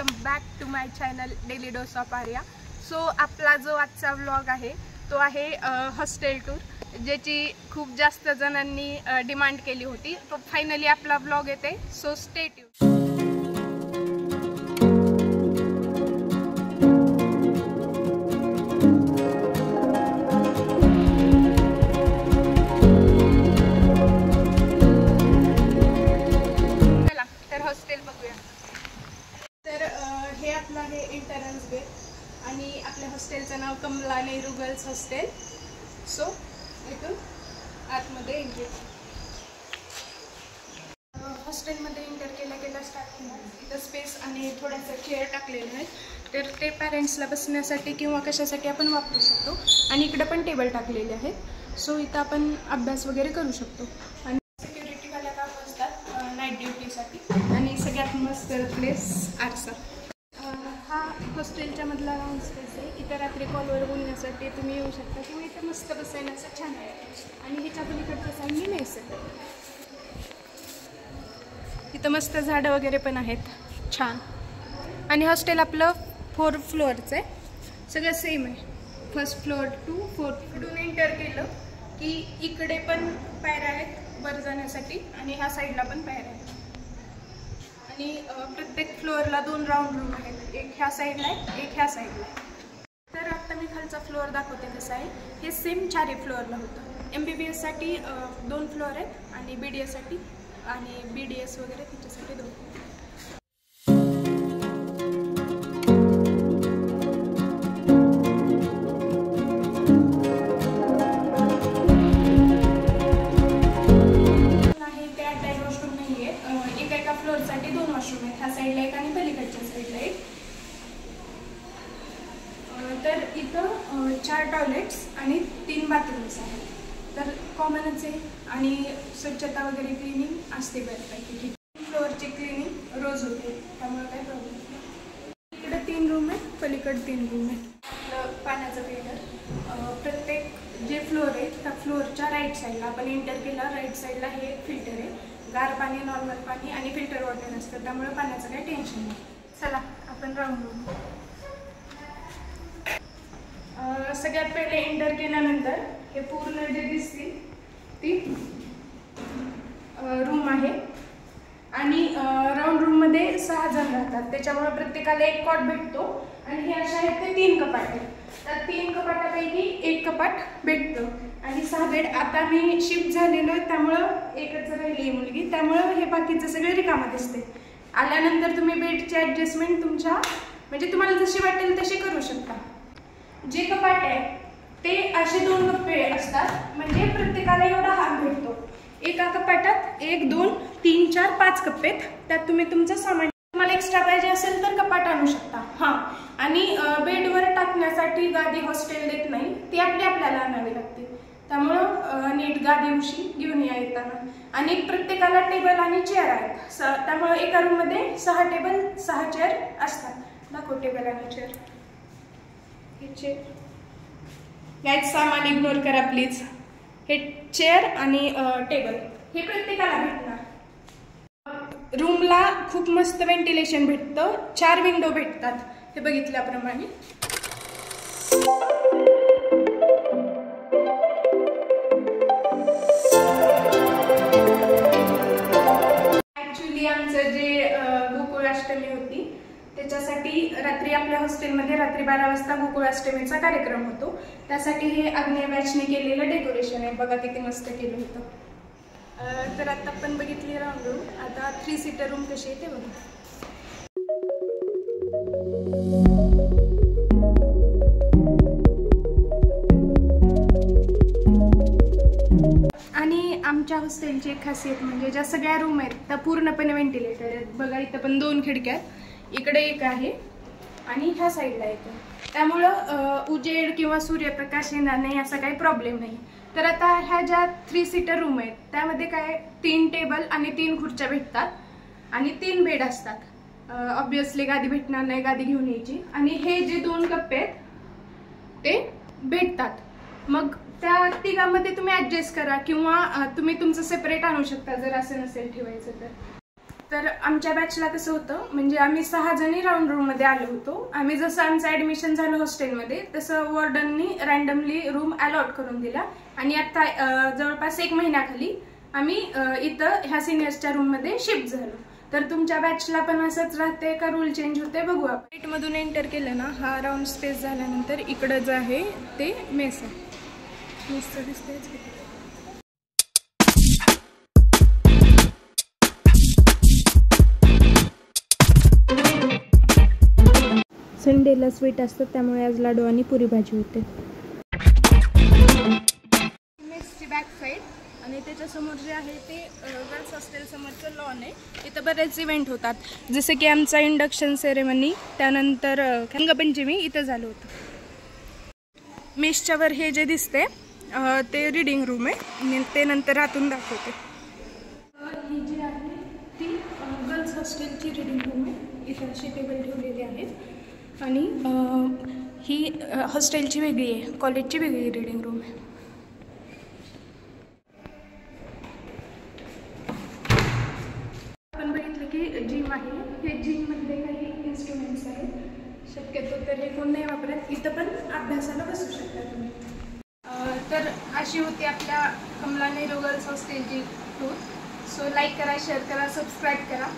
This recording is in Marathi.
Welcome back to my channel daily dose of Arya. So आपला जो आजचा व्लॉग आहे तो आहे हॉस्टेल टूर, ज्याची खूप जास्त जणांनी डिमांड केली होती। तो फायनली आपला व्लॉग येते, so stay tune. Entrance gate आणि आपल्या हॉस्टेलचं नाव Kamala Nehru girls hostel. So इथून आतमध्ये एंट्री। हॉस्टेलमध्ये एंटर केल्या स्टार्टिंग इथं स्पेस आणि थोड्याशा चेअर टाकलेले आहेत, तर ते पॅरेंट्सला बसण्यासाठी किंवा कशासाठी आपण वापरू शकतो। आणि इकडे पण टेबल टाकलेले आहेत, सो इथं आपण अभ्यास वगैरे करू शकतो। आणि सिक्युरिटीवाल्या काम असतात नाईट ड्युटीसाठी। आणि सगळ्यात मस्त प्लेस आरसा। हा हॉस्टेलच्या मधला राऊंड स्पेस आहे। इथं रात्री कॉलवर बोलण्यासाठी तुम्ही येऊ शकता किंवा इथं मस्त बसायला असं छान आहे। आणि ह्याच्या पलीकडच्या साईडनी मेस आहे। इथं मस्त झाडं वगैरे पण आहेत छान। आणि हॉस्टेल आपलं 4 फ्लोअरचं आहे, सगळं सेम आहे, first floor to 4th floor. Enter केलं की इकडे पण पायऱ्या आहेत वर जाण्यासाठी आणि ह्या साईडला पण पायऱ्या आहेत। आणि प्रत्येक फ्लोअरला 2 राऊंड रूम आहेत, एक ह्या साईडला आहे, एक ह्या साईडला आहे। तर आता मी खालचा फ्लोअर दाखवते कसं आहे। हे सेम 4 फ्लोअरला होतं। MBBS साठी 2 फ्लोअर आहेत आणि BDS साठी आणि BDS वगैरे त्याच्यासाठी 2। फ्लोअरसाठी 2 वॉशरूम आहेत, ह्या साईडला एक आणि पलीकडच्या साईडला एक। तर इथं 4 टॉयलेट्स आणि 3 बाथरूम्स आहेत, तर कॉमनच आहे। आणि स्वच्छता वगैरे क्लिनिंग असते बऱ्यापैकी। फ्लोअरची क्लिनिंग रोज होते, त्यामुळे काही प्रॉब्लेम नाही। इकडे 3 रूम आहेत, पलीकडे 3 रूम आहेत। पाण्याचं फिल्टर प्रत्येक जे फ्लोअर आहे त्या फ्लोअरच्या राईट साईडला आपण एंटर केला, राईट साईडला हे फिल्टर आहे। गार पाणी, नॉर्मल पाणी आणि फिल्टर वॉटर असतं, त्यामुळे पाण्याचं काही टेन्शन नाही। चला आपण राऊंड रूम। सगळ्यात पहिले एंटर केल्यानंतर हे पूर्ण जे दिसतील ती रूम आहे। आणि राऊंड रूममध्ये 6 जण राहतात, त्याच्यामुळे प्रत्येकाला एक कॉट भेटतो। आणि हे अशा आहेत ते 3 कपाट आहेत, त्या 3 कपाटापैकी एक कपाट भेटतं। आणि 6 बेड। आता मी शिफ्ट झालेलो आहे त्यामुळं एकच राहिली आहे मुलगी, त्यामुळं हे बाकीचं सगळे रिकामं दिसते। आल्यानंतर तुम्ही बेडची ॲडजस्टमेंट तुमच्या म्हणजे तुम्हाला जशी वाटेल तशी करू शकता। जे कपाट आहे ते असे 2 कप्पे असतात, म्हणजे प्रत्येकाला एवढा हात भेटतो। एका कपाटात 1 2 3 4 5 कप्पे आहेत, त्यात तुम्ही तुमचं सामान, तुम्हाला एक्स्ट्रा पाहिजे असेल तर कपाट आणू शकता। हां, आणि बेडवर टाकण्यासाठी गादी हॉस्टेल देत नाही, ती आपल्याला आणावी लागते, त्यामुळं नीट गादी उशी घेऊन या येताना। आणि प्रत्येकाला टेबल आणि चेअर आहेत, त्यामुळे एका रूममध्ये 6 टेबल 6 चेअर असतात। दाखव टेबल आणि चेअर। हे चेअर, याच सामान इग्नोर करा प्लीज। हे चेअर आणि टेबल हे प्रत्येकाला भेटणार। रूमला खूप मस्त व्हेंटिलेशन भेटतं, 4 विंडो भेटतात हे बघितल्याप्रमाणे। ॲक्च्युली आमचं जे गोकुळाष्टमी होती त्याच्यासाठी रात्री आपल्या हॉस्टेलमध्ये रात्री 12 वाजता गोकुळाष्टमीचा कार्यक्रम होतो, त्यासाठी हे अग्नेय बॅचने केलेलं डेकोरेशन आहे। बघा किती मस्त केलं होतं। तर आता आपण बघितली राऊंड रूम, आता 3 सीटर रूम कशी आहे ते बघा। आणि आमच्या हॉस्टेलची एक खासियत म्हणजे ज्या सगळ्या रूम आहेत त्या पूर्णपणे व्हेंटिलेटेड आहेत। बघा इथं पण 2 खिडक्या आहेत, इकडे एक आहे आणि ह्या साईडला एक आहे, त्यामुळं उजेड किंवा सूर्यप्रकाश येणार नाही असा काही प्रॉब्लेम नाही। तर आता ह्या ज्या 3 सीटर रूम आहेत त्यामध्ये काय 3 टेबल आणि 3 खुर्च्या भेटतात आणि 3 बेड असतात। ऑब्विसली गादी भेटणार नाही, गादी घेऊन यायची। आणि हे जे 2 कप्पे आहेत ते भेटतात, मग त्या तिघांमध्ये तुम्ही ॲडजस्ट करा किंवा तुम्ही तुमचं सेपरेट आणू शकता जर असं नसेल ठेवायचं तर। तर आमच्या बॅचला कसं होतं, म्हणजे आम्ही 6 जणी राऊंड रूममध्ये आलो होतो. आम्ही जसं आमचं ॲडमिशन झालं हॉस्टेलमध्ये तसं वॉर्डननी रँडमली रूम अलॉट करून दिला आणि आता जवळपास 1 महिन्याखाली आम्ही इथं ह्या सिनियर्सच्या रूममध्ये शिफ्ट झालो. तर तुमच्या बॅचला पण असंच राहते का रूल चेंज होते बघू आपण. गेटमधून एंटर केलं ना, हा राऊंड स्पेस झाल्यानंतर इकडं जे आहे ते मेस आहे. मेसचं दिसतंयच. संडेला स्वीट असतात त्यामुळे आज लाडू आणि पुरी भाजी होते. मेसची बॅक साईड आणि त्याच्यासमोर जे आहे ते गर्ल्स हॉस्टेल समोरचं लॉन आहे. इथं बरेच इव्हेंट होतात, जसं की आमचा इंडक्शन सेरेमनी, त्यानंतर रंगपंचमी इथं झालं होतं. मेसच्यावर हे जे दिसते ते रीडिंग रूम आहे, ते नंतर आतून दाखवते. ही जी आहे ती गर्ल्स हॉस्टेलची रीडिंग रूम आहे. इथं असे टेबल ठेवलेले आहेत आणि ही हॉस्टेलची वेगळी आहे, कॉलेजची वेगळी रीडिंग रूम आहे. आपण बघितलं की जिम आहे. हे जिममधले काही इन्स्ट्रुमेंट्स आहेत. शक्यतो तर हे कोण नाही वापरत. इथं पण अभ्यासाला बसू शकता तुम्ही. तर अशी होती आपल्या कमला नेहरू गर्ल्स हॉस्टेलची टूर. सो लाईक करा, शेअर करा, सबस्क्राईब करा.